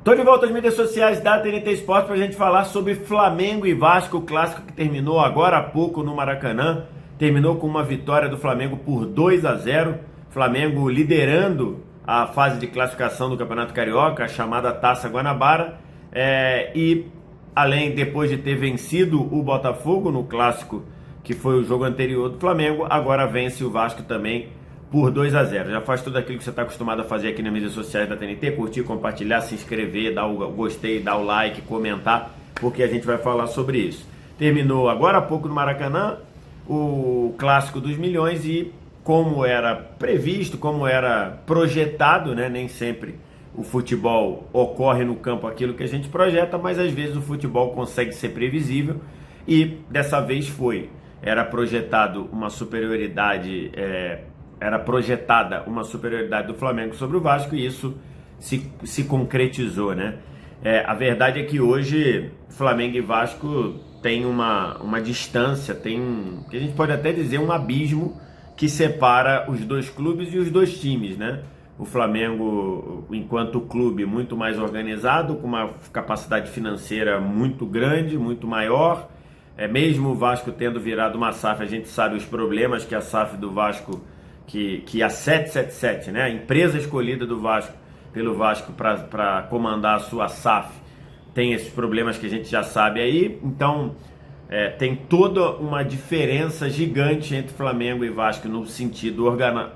Tô de volta às mídias sociais da TNT Esporte para a gente falar sobre Flamengo e Vasco, o clássico que terminou agora há pouco no Maracanã. Terminou com uma vitória do Flamengo por 2-0. Flamengo liderando a fase de classificação do Campeonato Carioca, a chamada Taça Guanabara. E além, depois de ter vencido o Botafogo no clássico, que foi o jogo anterior do Flamengo, agora vence o Vasco também por 2-0. Já faz tudo aquilo que você está acostumado a fazer aqui nas mídias sociais da TNT, curtir, compartilhar, se inscrever, dar o gostei, dar o like, comentar, porque a gente vai falar sobre isso. Terminou agora há pouco no Maracanã o Clássico dos Milhões e, como era previsto, como era projetado, né? Nem sempre o futebol ocorre no campo aquilo que a gente projeta, mas às vezes o futebol consegue ser previsível e dessa vez foi. Era projetado uma superioridade era projetada uma superioridade do Flamengo sobre o Vasco e isso se concretizou, né? A verdade é que hoje Flamengo e Vasco tem uma distância, que a gente pode até dizer um abismo que separa os dois clubes e os dois times, né? O Flamengo, enquanto clube, muito mais organizado, com uma capacidade financeira muito grande, muito maior. Mesmo o Vasco tendo virado uma SAF, a gente sabe os problemas que a SAF do Vasco, que a 777, né, a empresa escolhida do Vasco, pelo Vasco para comandar a sua SAF, tem esses problemas que a gente já sabe aí. Então tem toda uma diferença gigante entre Flamengo e Vasco no sentido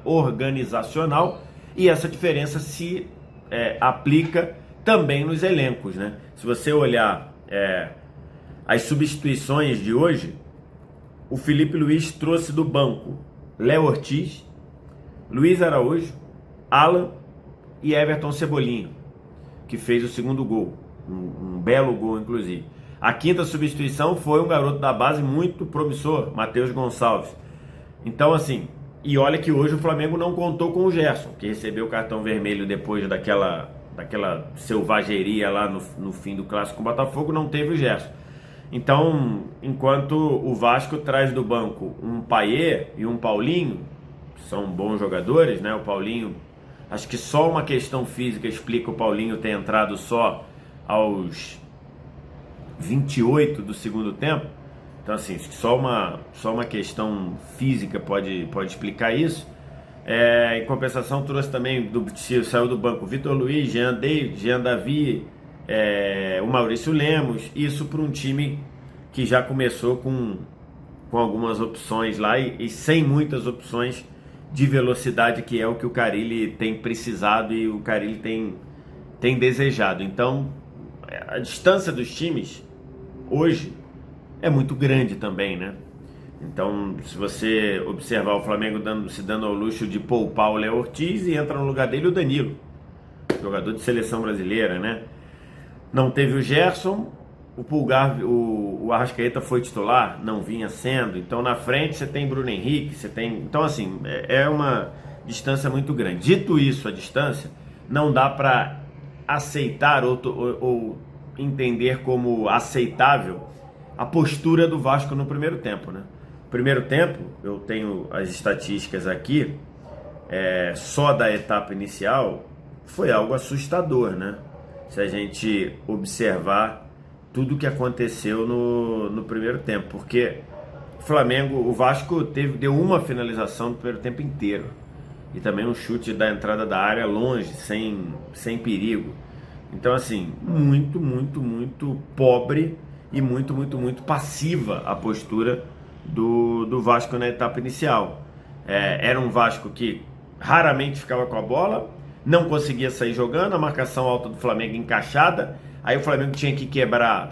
organizacional, e essa diferença se aplica também nos elencos, né? Se você olhar as substituições de hoje, o Felipe Luiz trouxe do banco Léo Ortiz, Luiz Araújo, Alan e Everton Cebolinha, que fez o segundo gol, um belo gol inclusive. A quinta substituição foi um garoto da base muito promissor, Matheus Gonçalves. Então assim, e olha que hoje o Flamengo não contou com o Gerson, que recebeu o cartão vermelho depois daquela selvageria lá no fim do clássico com o Botafogo, não teve o Gerson. Então, enquanto o Vasco traz do banco um Payet e um Paulinho, são bons jogadores, né? O Paulinho, acho que só uma questão física explica o Paulinho ter entrado só aos 28 do segundo tempo. Então assim, só uma questão física pode explicar isso. Em compensação, trouxe também, saiu do banco Vitor Luiz, Jean David, Jean Davi, o Maurício Lemos. Isso para um time que já começou com algumas opções lá e sem muitas opções de velocidade, que é o que o Carille tem precisado e o Carille tem desejado. Então a distância dos times hoje é muito grande também, né? Então, se você observar o Flamengo se dando ao luxo de poupar o Léo Ortiz e entra no lugar dele o Danilo, jogador de seleção brasileira, né? Não teve o Gerson, o Pulgar, o Arrascaeta foi titular, não vinha sendo. Então na frente você tem Bruno Henrique, então assim, é uma distância muito grande. Dito isso, a distância, não dá para aceitar ou entender como aceitável a postura do Vasco no primeiro tempo, né? Primeiro tempo, eu tenho as estatísticas aqui, só da etapa inicial, foi algo assustador, né? Se a gente observar tudo o que aconteceu no primeiro tempo, porque o Vasco deu uma finalização no primeiro tempo inteiro, e também um chute da entrada da área longe, sem perigo. Então assim, muito pobre e muito passiva a postura do Vasco na etapa inicial. Era um Vasco que raramente ficava com a bola, não conseguia sair jogando, a marcação alta do Flamengo encaixada, aí o Flamengo tinha que quebrar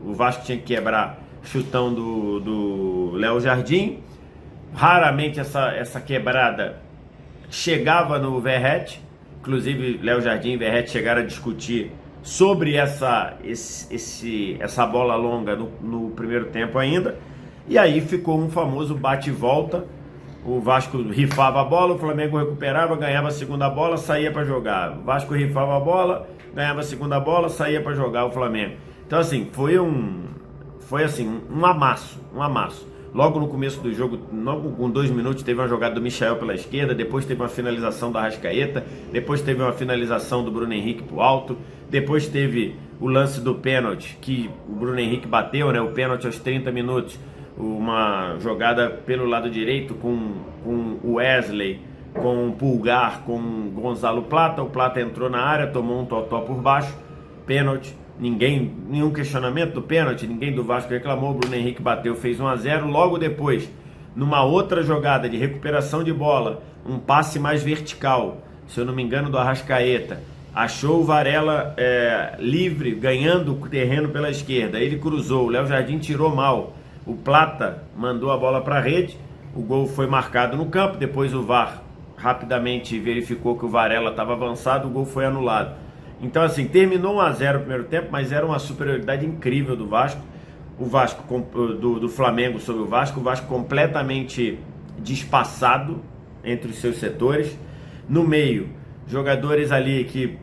o Vasco tinha que quebrar chutão do Léo Jardim. Raramente essa quebrada chegava no Verratti, inclusive Léo Jardim e Verratti chegaram a discutir sobre essa bola longa no primeiro tempo ainda, e aí ficou um famoso bate e volta. O Vasco rifava a bola, o Flamengo recuperava, ganhava a segunda bola, saía para jogar. O Vasco rifava a bola, ganhava a segunda bola, saía para jogar o Flamengo. Então assim, foi um amasso. Logo no começo do jogo, logo com 2 minutos, teve uma jogada do Michael pela esquerda, depois teve uma finalização da Arrascaeta, depois teve uma finalização do Bruno Henrique pro alto, depois teve o lance do pênalti, que o Bruno Henrique bateu, né? O pênalti aos 30 minutos, uma jogada pelo lado direito com o Wesley, com o Pulgar, com o Gonzalo Plata. O Plata entrou na área, tomou um totó por baixo, pênalti. Nenhum questionamento do pênalti, ninguém do Vasco reclamou. O Bruno Henrique bateu, fez 1-0. Logo depois, numa outra jogada de recuperação de bola, um passe mais vertical, se eu não me engano, do Arrascaeta, achou o Varela livre, ganhando o terreno pela esquerda. Ele cruzou, o Léo Jardim tirou mal, o Plata mandou a bola para a rede, o gol foi marcado no campo. Depois o VAR rapidamente verificou que o Varela estava avançado, o gol foi anulado. Então, assim, terminou 1-0 o primeiro tempo, mas era uma superioridade incrível do Vasco. O Vasco do Flamengo sobre o Vasco completamente despassado entre os seus setores. No meio, jogadores ali que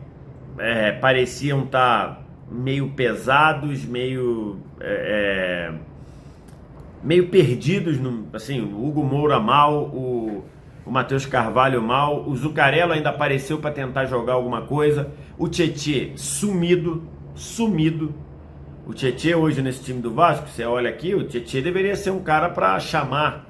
pareciam estar meio pesados, meio perdidos, assim, o Hugo Moura mal, o Matheus Carvalho mal, o Zucarello ainda apareceu para tentar jogar alguma coisa, o Tietê sumido. O Tietê hoje nesse time do Vasco, você olha aqui, o Tietê deveria ser um cara para chamar,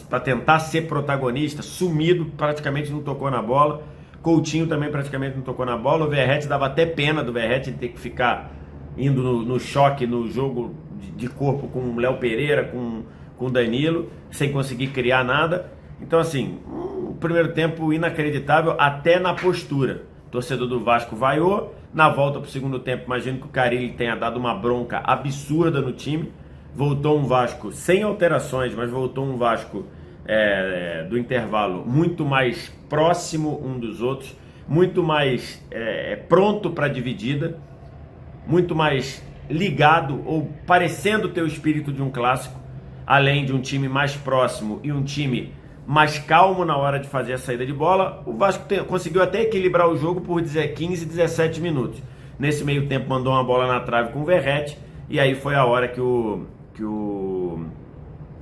para tentar ser protagonista, sumido, praticamente não tocou na bola. Coutinho também praticamente não tocou na bola. O Verratti, dava até pena do Verratti ter que ficar indo no choque, no jogo de corpo com o Léo Pereira, com o Danilo, sem conseguir criar nada. Então, assim, um primeiro tempo inacreditável até na postura. O torcedor do Vasco vaiou. Na volta para o segundo tempo, imagino que o Carille tenha dado uma bronca absurda no time. Voltou um Vasco sem alterações, mas voltou um Vasco do intervalo muito mais próximo um dos outros, muito mais pronto para a dividida, muito mais ligado ou parecendo ter o espírito de um clássico, além de um time mais próximo e um time mais calmo na hora de fazer a saída de bola. O Vasco conseguiu até equilibrar o jogo por 15, 17 minutos. Nesse meio tempo mandou uma bola na trave com o Verratti, e aí foi a hora que o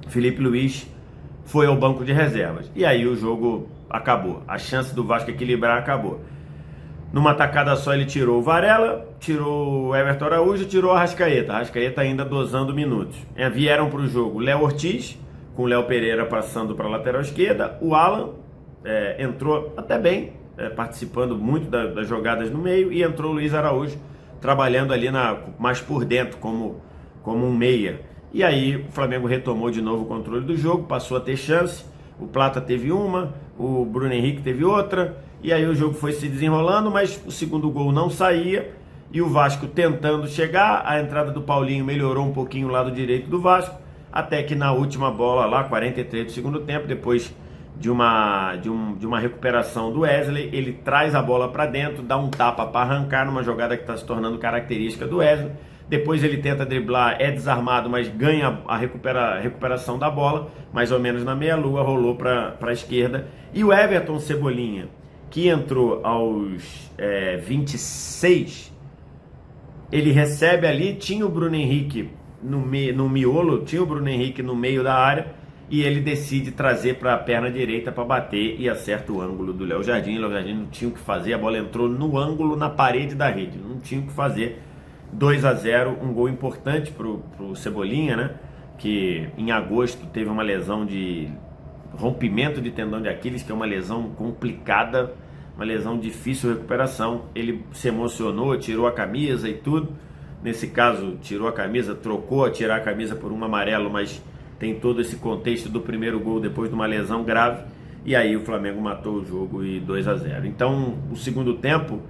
Felipe Luiz foi ao banco de reservas. E aí o jogo acabou. A chance do Vasco equilibrar acabou. Numa tacada só ele tirou o Varela, tirou o Everton Araújo, tirou a Arrascaeta. A Arrascaeta ainda dosando minutos. Vieram para o jogo Léo Ortiz, com o Léo Pereira passando para a lateral esquerda. O Alan entrou até bem, participando muito das jogadas no meio. E entrou o Luiz Araújo, trabalhando ali mais por dentro, como um meia. E aí o Flamengo retomou de novo o controle do jogo, passou a ter chance. O Plata teve uma, o Bruno Henrique teve outra. E aí o jogo foi se desenrolando, mas o segundo gol não saía. E o Vasco tentando chegar. A entrada do Paulinho melhorou um pouquinho o lado direito do Vasco, até que na última bola lá, 43 do segundo tempo, depois de uma recuperação do Wesley, ele traz a bola para dentro, dá um tapa para arrancar numa jogada que está se tornando característica do Wesley. Depois ele tenta driblar, é desarmado, mas ganha a recuperação da bola, mais ou menos na meia-lua, rolou para a esquerda. E o Everton Cebolinha, que entrou aos 26, ele recebe ali, tinha o Bruno Henrique no miolo, tinha o Bruno Henrique no meio da área, e ele decide trazer para a perna direita para bater e acerta o ângulo do Léo Jardim. O Léo Jardim não tinha o que fazer, a bola entrou no ângulo, na parede da rede, não tinha o que fazer. 2-0, um gol importante pro Cebolinha, né? Que em agosto teve uma lesão de rompimento de tendão de Aquiles, que é uma lesão complicada, uma lesão difícil de recuperação. Ele se emocionou, tirou a camisa e tudo. Nesse caso, tirou a camisa, trocou a tirar a camisa por um amarelo, mas tem todo esse contexto do primeiro gol depois de uma lesão grave. E aí o Flamengo matou o jogo e 2-0. Então, o segundo tempo,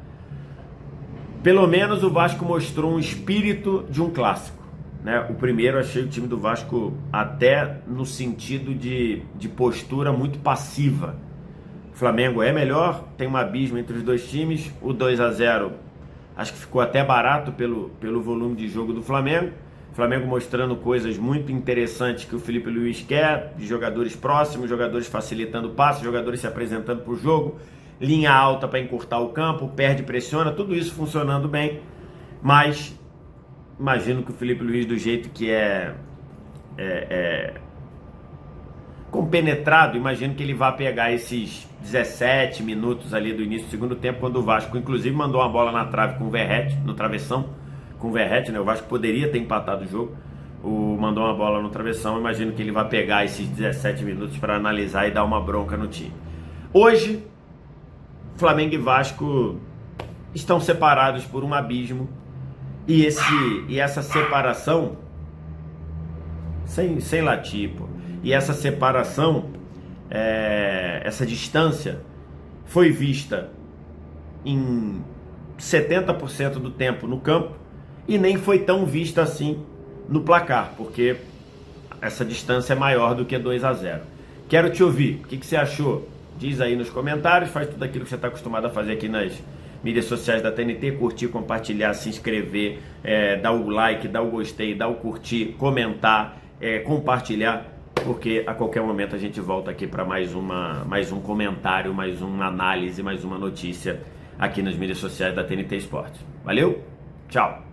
pelo menos o Vasco mostrou um espírito de um clássico, né? O primeiro, achei o time do Vasco até no sentido de postura muito passiva. O Flamengo é melhor, tem um abismo entre os dois times. O 2-0 acho que ficou até barato pelo volume de jogo do Flamengo. O Flamengo mostrando coisas muito interessantes que o Felipe Luiz quer, de jogadores próximos, jogadores facilitando o passe, jogadores se apresentando para o jogo, linha alta para encurtar o campo, perde, pressiona, tudo isso funcionando bem. Mas imagino que o Felipe Luiz, do jeito que compenetrado, imagino que ele vai pegar esses 17 minutos ali do início do segundo tempo, quando o Vasco inclusive mandou uma bola na trave com o Verratti, no travessão, com o Verratti, né? O Vasco poderia ter empatado o jogo, mandou uma bola no travessão, imagino que ele vai pegar esses 17 minutos para analisar e dar uma bronca no time. Hoje, Flamengo e Vasco estão separados por um abismo, e essa separação, sem latir, pô, e essa separação, essa distância, foi vista em 70% do tempo no campo, e nem foi tão vista assim no placar, porque essa distância é maior do que 2-0. Quero te ouvir, o que você achou? Diz aí nos comentários, faz tudo aquilo que você está acostumado a fazer aqui nas mídias sociais da TNT, curtir, compartilhar, se inscrever, dar o like, dar o gostei, dar o curtir, comentar, compartilhar, porque a qualquer momento a gente volta aqui para mais um comentário, mais uma análise, mais uma notícia aqui nas mídias sociais da TNT Esportes. Valeu? Tchau!